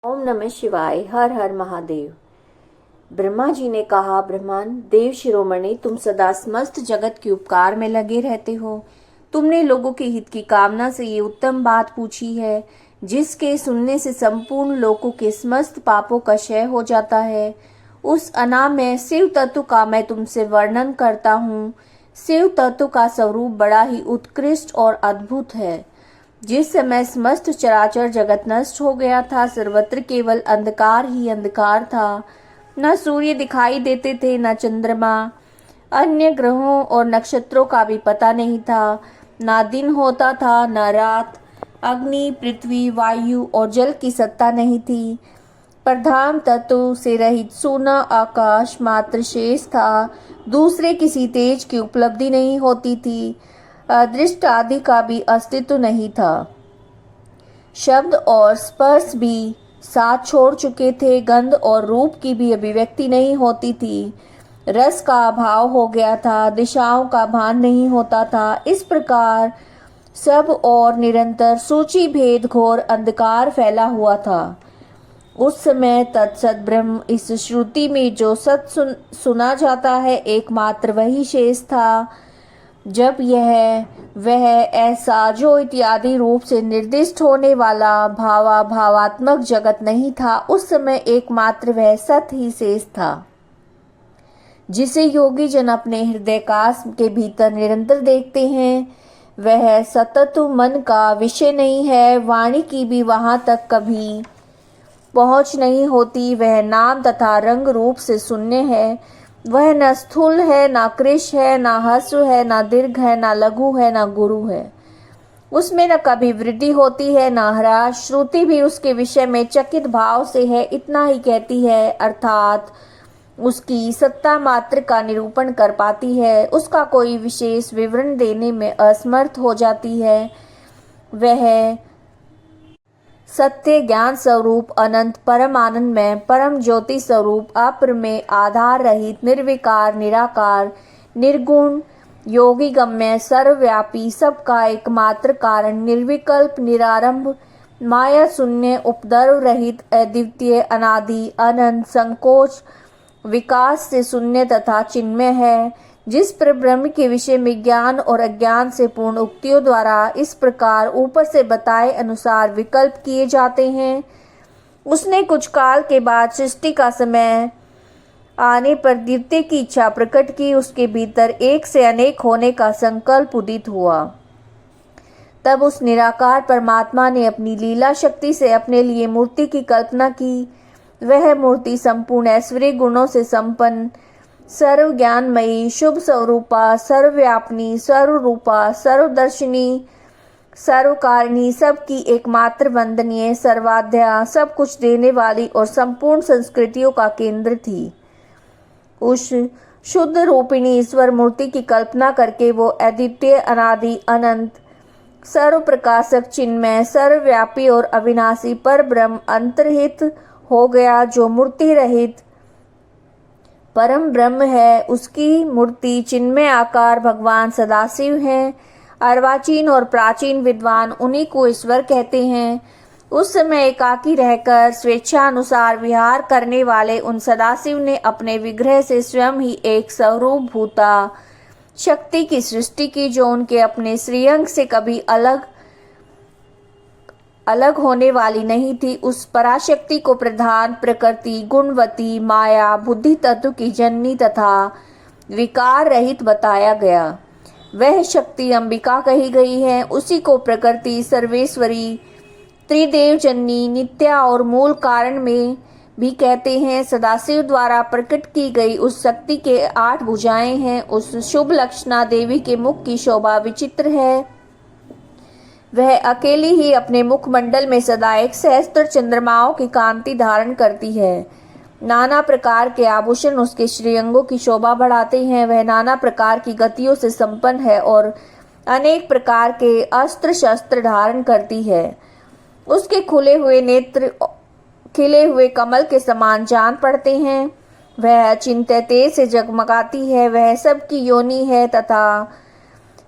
ओम नमः शिवाय। हर हर महादेव। ब्रह्मा जी ने कहा, ब्रह्मन देव शिरोमणि, तुम सदा समस्त जगत के उपकार में लगे रहते हो। तुमने लोगों के हित की कामना से ये उत्तम बात पूछी है जिसके सुनने से संपूर्ण लोगों के समस्त पापों का क्षय हो जाता है। उस अनामय शिव तत्व का मैं तुमसे वर्णन करता हूँ। शिव तत्व का स्वरूप बड़ा ही उत्कृष्ट और अद्भुत है। जिस समय समस्त चराचर जगत नष्ट हो गया था, सर्वत्र केवल अंधकार ही अंधकार था। न सूर्य दिखाई देते थे, न चंद्रमा, अन्य ग्रहों और नक्षत्रों का भी पता नहीं था। न दिन होता था, न रात। अग्नि, पृथ्वी, वायु और जल की सत्ता नहीं थी। प्रधान तत्व से रहित सूना आकाश मात्र शेष था। दूसरे किसी तेज की उपलब्धि नहीं होती थी। अदृष्ट आदि का भी अस्तित्व नहीं था। शब्द और स्पर्श भी साथ छोड़ चुके थे। गंध और रूप की भी अभिव्यक्ति नहीं होती थी। रस का अभाव हो गया था। दिशाओं का भान नहीं होता था। इस प्रकार सब और निरंतर सूची भेद घोर अंधकार फैला हुआ था। उस समय तत्सत ब्रह्म, इस श्रुति में जो सत सुना जाता है, एकमात्र वही शेष था। जब यह वह ऐसा जो इत्यादि रूप से निर्दिष्ट होने वाला भावात्मक जगत नहीं था, उस समय एकमात्र वह सत ही शेष था जिसे योगी जन अपने हृदयकाश के भीतर निरंतर देखते हैं। वह सतत्व मन का विषय नहीं है। वाणी की भी वहां तक कभी पहुंच नहीं होती। वह नाम तथा रंग रूप से शून्य है। वह न स्थूल है, न कृश है, न ह्रस्व है, न दीर्घ है, न लघु है, न गुरु है। उसमें न कभी वृद्धि होती है, न ह्रास। श्रुति भी उसके विषय में चकित भाव से है, इतना ही कहती है, अर्थात उसकी सत्ता मात्र का निरूपण कर पाती है। उसका कोई विशेष विवरण देने में असमर्थ हो जाती है। वह सत्य ज्ञान स्वरूप, अनंत, परम आनंदमय, परम ज्योति स्वरूप, अप्रमेय, आधार रहित, निर्विकार, निराकार, निर्गुण, योगी गम्य, सर्वव्यापी, सबका एकमात्र कारण, निर्विकल्प, निरारंभ, माया शून्य, उपद्रव रहित, अद्वितीय, अनादि, अनंत, संकोच विकास से शून्य तथा चिन्मय है। जिस पर ब्रह्म के विषय में ज्ञान और अज्ञान से पूर्ण उक्तियों द्वारा इस प्रकार ऊपर से बताए अनुसार विकल्प किए जाते हैं, उसने कुछ काल के बाद सृष्टि का समय आने पर द्वितीय की इच्छा प्रकट की। उसके भीतर एक से अनेक होने का संकल्प उदित हुआ। तब उस निराकार परमात्मा ने अपनी लीला शक्ति से अपने लिए मूर्ति की कल्पना की। वह मूर्ति संपूर्ण ऐश्वर्य गुणों से संपन्न, सर्व ज्ञानमयी, शुभ स्वरूपा, सर्वव्यापिनी, सर्वरूपा, सर्वदर्शिनी, सर्वकारिणी, सबकी एकमात्र वंदनीय, सर्वाध्या, सब कुछ देने वाली और संपूर्ण संस्कृतियों का केंद्र थी। उस शुद्ध रूपिणी ईश्वर मूर्ति की कल्पना करके वो अद्वितीय, अनादि, अनंत, सर्व प्रकाशक, चिन्मय, सर्वव्यापी और अविनाशी पर ब्रह्म अंतर्हित हो गया, जो मूर्ति रहित परम ब्रह्म है। उसकी मूर्ति चिन्मय आकार भगवान सदाशिव हैं। अर्वाचीन और प्राचीन विद्वान उन्हीं को ईश्वर कहते हैं। उस समय एकाकी रहकर स्वेच्छानुसार विहार करने वाले उन सदाशिव ने अपने विग्रह से स्वयं ही एक स्वरूप भूता शक्ति की सृष्टि की, जो उनके अपने श्रीअंग से कभी अलग होने वाली नहीं थी। उस पराशक्ति को प्रधान, प्रकृति, गुणवती, माया, बुद्धि तत्व की जननी तथा विकार रहित बताया गया। वह शक्ति अंबिका कही गई है। उसी को प्रकृति, सर्वेश्वरी, त्रिदेव जननी, नित्या और मूल कारण में भी कहते हैं। सदाशिव द्वारा प्रकट की गई उस शक्ति के 8 भुजाएं हैं। उस शुभ लक्षणा देवी के मुख की शोभा विचित्र है। वह अकेली ही अपने मुखमंडल में सदा 1 सहस्त्र चंद्रमाओं की कांति धारण करती है। नाना प्रकार के आभूषण उसके श्रीअंगों की शोभा बढ़ाते हैं। वह नाना प्रकार की गतियों से संपन्न है और अनेक प्रकार के अस्त्र शस्त्र धारण करती है। उसके खुले हुए नेत्र खिले हुए कमल के समान जान पड़ते हैं। वह अचिंत्य तेज से जगमगाती है। वह सबकी योनि है तथा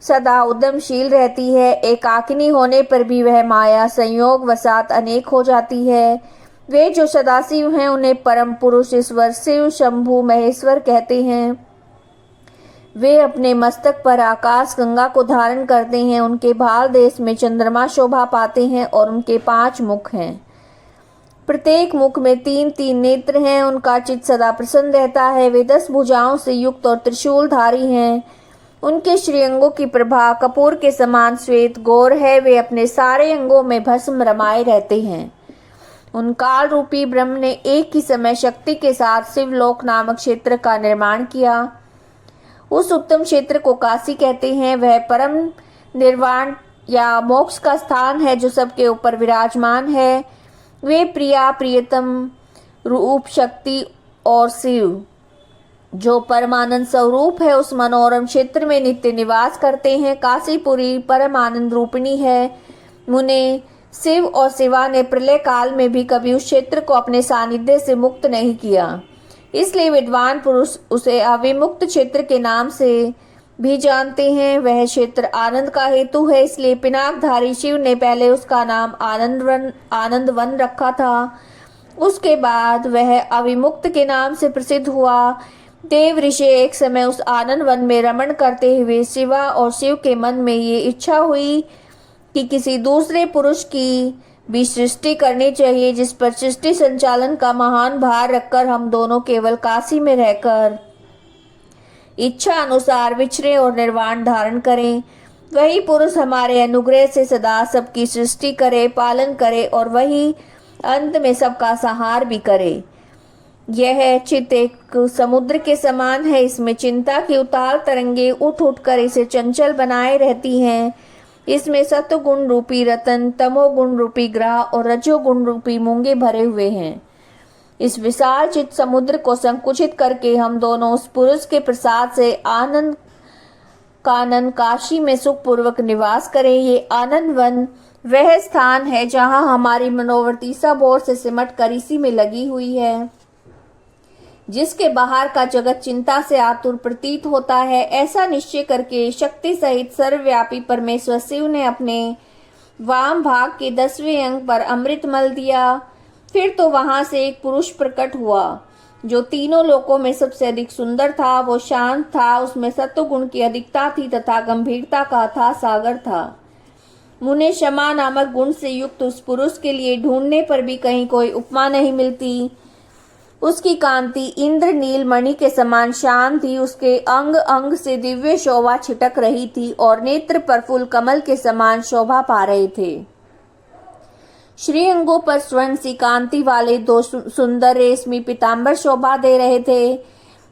सदा उद्यमशील रहती है। एकाकिनी होने पर भी वह माया संयोग वसात अनेक हो जाती है। वे जो सदाशिव हैं उन्हें परम पुरुष ईश्वर शिव शंभु महेश्वर कहते हैं। वे अपने मस्तक पर आकाश गंगा को धारण करते हैं। उनके भाल देश में चंद्रमा शोभा पाते हैं और उनके 5 मुख हैं। प्रत्येक मुख में 3-3 नेत्र हैं। उनका चित्त सदा प्रसन्न रहता है। वे 10 भुजाओं से युक्त और त्रिशूलधारी हैं। उनके श्रीअंगों की प्रभा कपूर के समान श्वेत गौर है। वे अपने सारे अंगों में भस्म रमाए रहते हैं। उन काल रूपी ब्रह्म ने एक ही समय शक्ति के साथ शिवलोक नामक क्षेत्र का निर्माण किया। उस उत्तम क्षेत्र को काशी कहते हैं। वह परम निर्वाण या मोक्ष का स्थान है जो सबके ऊपर विराजमान है। वे प्रिया प्रियतम रूप शक्ति और शिव जो परमानंद स्वरूप है उस मनोरम क्षेत्र में नित्य निवास करते हैं। काशीपुरी परमानंद रूपिणी है। मुने शिव और शिवा ने प्रलय काल में भी कभी उस क्षेत्र को अपने सानिध्य से मुक्त नहीं किया। इसलिए विद्वान पुरुष उसे अविमुक्त क्षेत्र के नाम से भी जानते हैं। वह क्षेत्र आनंद का हेतु है। इसलिए पिनाकधारी शिव ने पहले उसका नाम आनंद वन रखा था। उसके बाद वह अविमुक्त के नाम से प्रसिद्ध हुआ। देव ऋषि एक समय उस आनंद वन में रमण करते हुए शिवा और शिव के मन में ये इच्छा हुई कि किसी दूसरे पुरुष की भी सृष्टि करनी चाहिए जिस पर सृष्टि संचालन का महान भार रखकर हम दोनों केवल काशी में रहकर इच्छा अनुसार विचरे और निर्वाण धारण करें। वही पुरुष हमारे अनुग्रह से सदा सबकी सृष्टि करे, पालन करे और वही अंत में सबका संहार भी करे। यह चित्त एक समुद्र के समान है। इसमें चिंता की उताल तरंगे उठ उठकर इसे चंचल बनाए रहती हैं। इसमें सत्वगुण रूपी रतन, तमोगुण रूपी ग्रह और रजोगुण रूपी मूंगे भरे हुए हैं। इस विशाल चित्त समुद्र को संकुचित करके हम दोनों उस पुरुष के प्रसाद से आनंद कानन काशी में सुखपूर्वक निवास करें। ये आनंद वन वह स्थान है जहाँ हमारी मनोवृत्ति सब ओर से सिमट कर इसी में लगी हुई है। जिसके बाहर का जगत चिंता से आतुर प्रतीत होता है। ऐसा निश्चय करके शक्ति सहित सर्वव्यापी परमेश्वर शिव ने अपने वाम भाग के 10वें अंग पर अमृत मल दिया। फिर तो वहां से एक पुरुष प्रकट हुआ जो तीनों लोकों में सबसे अधिक सुंदर था। वो शांत था, उसमें सत्वगुण की अधिकता थी तथा गंभीरता का अथाह सागर था। मुने क्षमा नामक गुण से युक्त उस पुरुष के लिए ढूंढने पर भी कहीं कोई उपमा नहीं मिलती। उसकी कांति इंद्र नील मणि के समान शांत थी। उसके अंग अंग से दिव्य शोभा छिटक रही थी और नेत्र पर फूल कमल के समान शोभा पा रहे थे। श्री अंगों पर स्वर्ण सी कांति वाले 2 सुंदर रेशमी पीताम्बर शोभा दे रहे थे।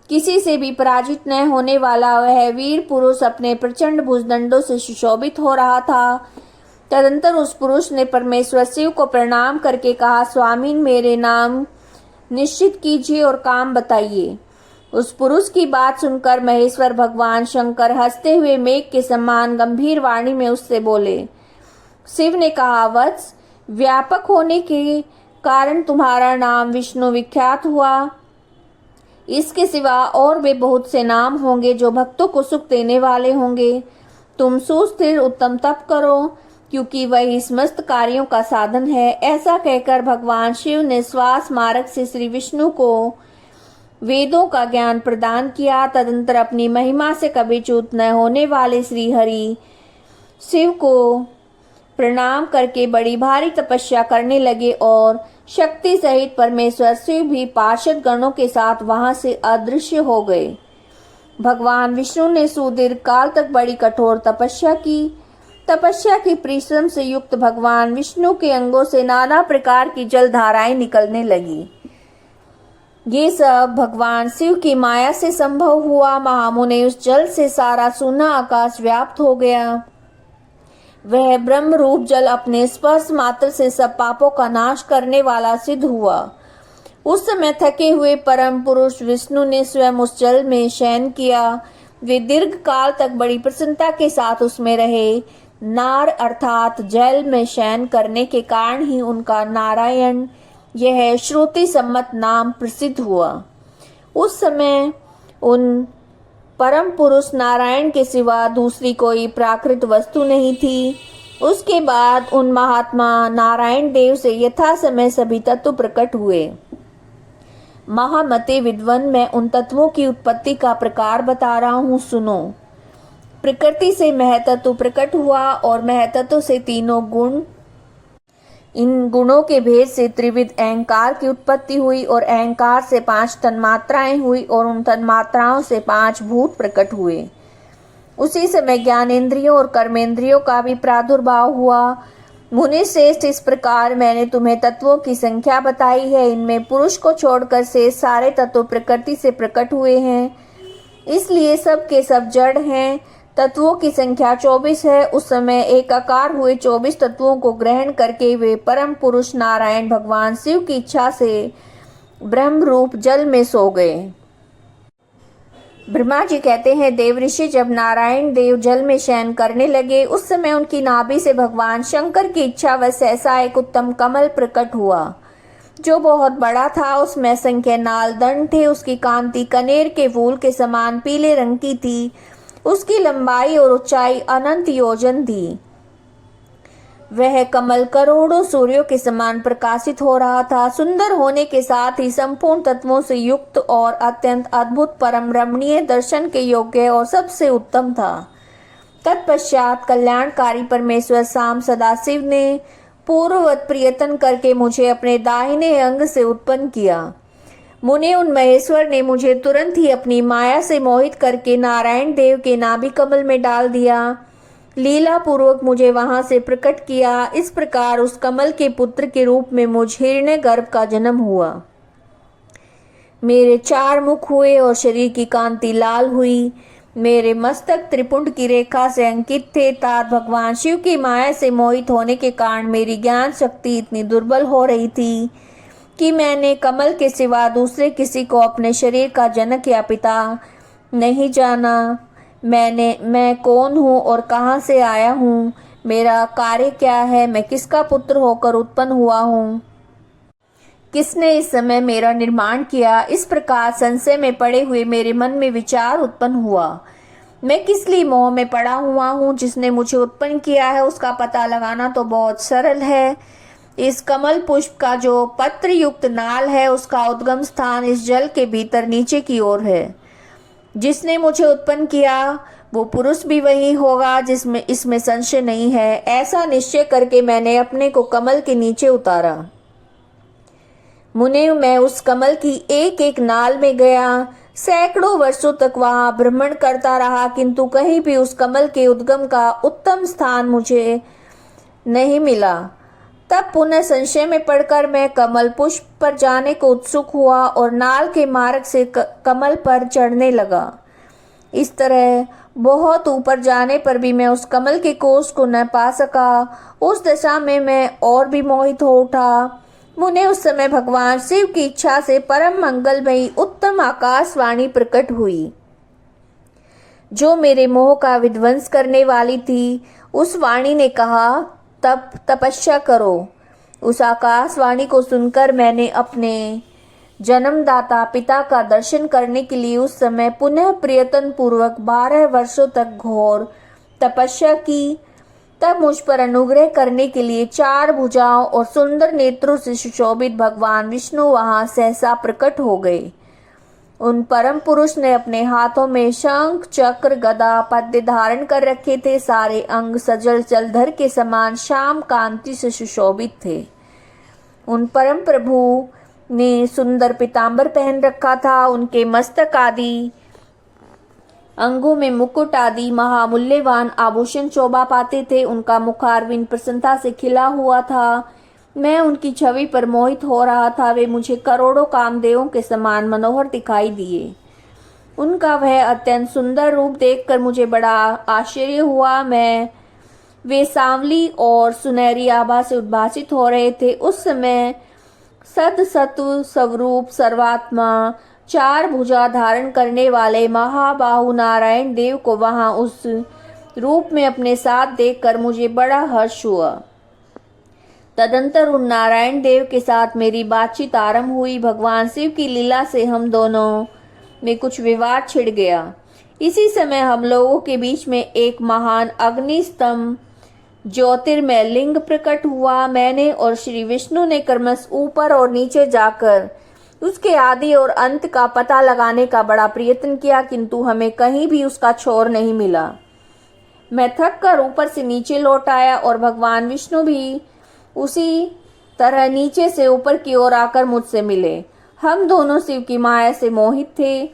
किसी से भी पराजित न होने वाला वह वीर पुरुष अपने प्रचंड भुजदंडों से सुशोभित हो रहा था। तदंतर उस पुरुष ने परमेश्वर शिव को प्रणाम करके कहा, स्वामीन मेरे नाम निश्चित कीजिए और काम बताइए। उस पुरुष की बात सुनकर महेश्वर भगवान शंकर हंसते हुए मेघ के समान गंभीर वाणी में उससे बोले। शिव ने कहा, वत्स, व्यापक होने के कारण तुम्हारा नाम विष्णु विख्यात हुआ। इसके सिवा और भी बहुत से नाम होंगे जो भक्तों को सुख देने वाले होंगे। तुम सुस्थिर उत्तम तप करो क्योंकि वही समस्त कार्यों का साधन है। ऐसा कहकर भगवान शिव ने श्वास मार्ग से श्री विष्णु को वेदों का ज्ञान प्रदान किया। तदंतर अपनी महिमा से कभी च्युत न होने वाले श्री हरि शिव को प्रणाम करके बड़ी भारी तपस्या करने लगे और शक्ति सहित परमेश्वर शिव भी पार्षद गणों के साथ वहां से अदृश्य हो गए। भगवान विष्णु ने सुदीर्घ काल तक बड़ी कठोर तपस्या की। तपस्या की परिश्रम से युक्त भगवान विष्णु के अंगों से नाना प्रकार की जल धाराएं निकलने लगी। ये सब भगवान शिव की माया से संभव हुआ। महामुने उस जल से सारा सूना आकाश व्याप्त हो गया। वह ब्रह्म रूप जल अपने स्पर्श मात्र से सब पापों का नाश करने वाला सिद्ध हुआ। उस समय थके हुए परम पुरुष विष्णु ने स्वयं उस जल में शयन किया। वे दीर्घ काल तक बड़ी प्रसन्नता के साथ उसमें रहे। नार अर्थात जल में शयन करने के कारण ही उनका नारायण यह श्रुति सम्मत नाम प्रसिद्ध हुआ। उस समय उन परम पुरुष नारायण के सिवा दूसरी कोई प्राकृत वस्तु नहीं थी। उसके बाद उन महात्मा नारायण देव से यथा समय सभी तत्व प्रकट हुए। महामते विद्वन, मैं उन तत्वों की उत्पत्ति का प्रकार बता रहा हूँ, सुनो। प्रकृति से महतत्व प्रकट हुआ और महतत्व से तीनों गुण, इन गुणों के भेद से त्रिविध अहंकार की उत्पत्ति हुई और अहंकार से 5 तन्मात्राएं हुई और उन तन्मात्राओं से 5 भूत प्रकट हुए। उसी समय ज्ञानेंद्रियों और कर्मेंद्रियों का भी प्रादुर्भाव हुआ। मुनि श्रेष्ठ, इस प्रकार मैंने तुम्हें तत्वों की संख्या बताई है। इनमें पुरुष को छोड़कर से सारे तत्व प्रकृति से प्रकट हुए हैं, इसलिए सब के सब जड़ हैं। तत्वों की संख्या 24 है। उस समय एकाकार हुए 24 तत्वों को ग्रहण करके वे परम पुरुष नारायण भगवान शिव की इच्छा से ब्रह्म रूप जल में सो गए। ब्रह्मा जी कहते हैं, देव ऋषि जब नारायण देव जल में शयन करने लगे, उस समय उनकी नाभि से भगवान शंकर की इच्छा वश ऐसा एक उत्तम कमल प्रकट हुआ जो बहुत बड़ा था। उसमें असंख्य नाल दंड थे। उसकी कांति कनेर के फूल के समान पीले रंग की थी। उसकी लंबाई और ऊंचाई अनंत योजन थी। वह कमल करोड़ों सूर्यों के समान प्रकाशित हो रहा था। सुंदर होने के साथ ही संपूर्ण तत्वों से युक्त और अत्यंत अद्भुत, परम रमणीय, दर्शन के योग्य और सबसे उत्तम था। तत्पश्चात कल्याणकारी परमेश्वर शाम सदाशिव ने पूर्ववत प्रयत्न करके मुझे अपने दाहिने अंग से उत्पन्न किया। मुने उन महेश्वर ने मुझे तुरंत ही अपनी माया से मोहित करके नारायण देव के नाभि कमल में डाल दिया। लीला पूर्वक मुझे वहां से प्रकट किया। इस प्रकार उस कमल के पुत्र के रूप में मुझ हिरण्य गर्भ का जन्म हुआ। मेरे 4 मुख हुए और शरीर की कांति लाल हुई। मेरे मस्तक त्रिपुंड की रेखा से अंकित थे। तात भगवान शिव की माया से मोहित होने के कारण मेरी ज्ञान शक्ति इतनी दुर्बल हो रही थी कि मैंने कमल के सिवा दूसरे किसी को अपने शरीर का जनक या पिता नहीं जाना। मैं कौन हूँ और कहाँ से आया हूँ, मेरा कार्य क्या है, मैं किसका पुत्र होकर उत्पन्न हुआ हूँ, किसने इस समय मेरा निर्माण किया। इस प्रकार संशय में पड़े हुए मेरे मन में विचार उत्पन्न हुआ। मैं किस लिए मोह में पड़ा हुआ हूँ। जिसने मुझे उत्पन्न किया है उसका पता लगाना तो बहुत सरल है। इस कमल पुष्प का जो पत्र युक्त नाल है, उसका उद्गम स्थान इस जल के भीतर नीचे की ओर है। जिसने मुझे उत्पन्न किया वो पुरुष भी वही होगा, जिसमें इसमें संशय नहीं है। ऐसा निश्चय करके मैंने अपने को कमल के नीचे उतारा। मुने, मैं उस कमल की एक एक नाल में गया। सैकड़ों वर्षों तक वहां भ्रमण करता रहा, किंतु कहीं भी उस कमल के उद्गम का उत्तम स्थान मुझे नहीं मिला। तब पुनः संशय में पड़कर मैं कमल पुष्प पर जाने को उत्सुक हुआ और नाल के मार्ग से कमल पर चढ़ने लगा। इस तरह बहुत ऊपर जाने पर भी मैं उस कमल के कोष को न पा सका। उस दशा में मैं और भी मोहित हो उठा। मुने, उस समय भगवान शिव की इच्छा से परम मंगलमयी उत्तम आकाशवाणी प्रकट हुई जो मेरे मोह का विध्वंस करने वाली थी। उस वाणी ने कहा, तब तपस्या करो। उस आकाशवाणी को सुनकर मैंने अपने जन्मदाता पिता का दर्शन करने के लिए उस समय पुनः प्रयत्न पूर्वक 12 वर्षों तक घोर तपस्या की। तब मुझ पर अनुग्रह करने के लिए 4 भुजाओं और सुंदर नेत्रों से सुशोभित भगवान विष्णु वहां सहसा प्रकट हो गए। उन परम पुरुष ने अपने हाथों में शंख, चक्र, गदा, पद्य धारण कर रखे थे। सारे अंग सजल जलधर के समान श्याम कांति से सुशोभित थे। उन परम प्रभु ने सुंदर पीतांबर पहन रखा था। उनके मस्तक आदि अंगों में मुकुट आदि महामूल्यवान आभूषण शोभा पाते थे। उनका मुखारविंद प्रसन्नता से खिला हुआ था। मैं उनकी छवि पर मोहित हो रहा था। वे मुझे करोड़ों कामदेवों के समान मनोहर दिखाई दिए। उनका वह अत्यंत सुंदर रूप देखकर मुझे बड़ा आश्चर्य हुआ। वे सांवली और सुनहरी आभा से उद्भासित हो रहे थे। उस समय सत सत्व स्वरूप सर्वात्मा 4 भुजा धारण करने वाले महाबाहु नारायण देव को वहां उस रूप में अपने साथ देखकर मुझे बड़ा हर्ष हुआ। तदंतर उन नारायण देव के साथ मेरी बातचीत आरंभ हुई। भगवान शिव की लीला से हम दोनों में कुछ विवाद छिड़ गया। इसी समय हम लोगों के बीच में एक महान अग्नि स्तंभ ज्योतिर्मय लिंग प्रकट हुआ। मैंने और श्री विष्णु ने क्रमश ऊपर और नीचे जाकर उसके आदि और अंत का पता लगाने का बड़ा प्रयत्न किया, किंतु हमें कहीं भी उसका छोर नहीं मिला। मैं थक कर ऊपर से नीचे लौट आया और भगवान विष्णु भी उसी तरह नीचे से ऊपर की ओर आकर मुझसे मिले। हम दोनों शिव की माया से मोहित थे।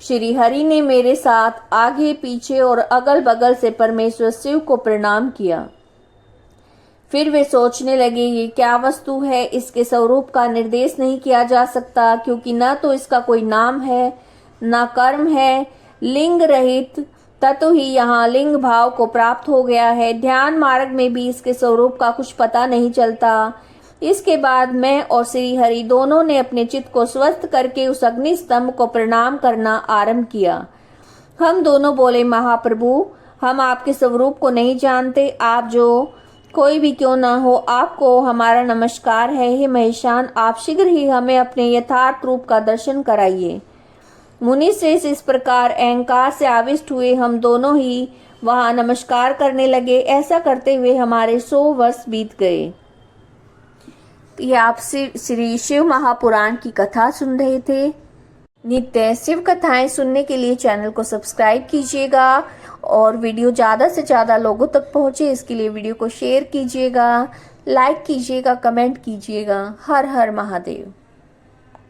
श्री हरि ने मेरे साथ आगे पीछे और अगल बगल से परमेश्वर शिव को प्रणाम किया। फिर वे सोचने लगे, ये क्या वस्तु है, इसके स्वरूप का निर्देश नहीं किया जा सकता, क्योंकि न तो इसका कोई नाम है न कर्म है। लिंग रहित तत्व ही यहाँ लिंग भाव को प्राप्त हो गया है। ध्यान मार्ग में भी इसके स्वरूप का कुछ पता नहीं चलता। इसके बाद मैं और श्री हरि दोनों ने अपने चित्त को स्वस्थ करके उस अग्नि स्तंभ को प्रणाम करना आरंभ किया। हम दोनों बोले, महाप्रभु, हम आपके स्वरूप को नहीं जानते। आप जो कोई भी क्यों ना हो, आपको हमारा नमस्कार है। हे महेशान, आप शीघ्र ही हमें अपने यथार्थ रूप का दर्शन कराइए। मुनि श्रेष्ठ इस प्रकार अहंकार से आविष्ट हुए। हम दोनों ही वहां नमस्कार करने लगे। ऐसा करते हुए हमारे 100 वर्ष बीत गए। ये आप श्री शिव महापुराण की कथा सुन रहे थे। नित्य शिव कथाएं सुनने के लिए चैनल को सब्सक्राइब कीजिएगा और वीडियो ज़्यादा से ज़्यादा लोगों तक पहुंचे इसके लिए वीडियो को शेयर कीजिएगा, लाइक कीजिएगा, कमेंट कीजिएगा। हर हर महादेव।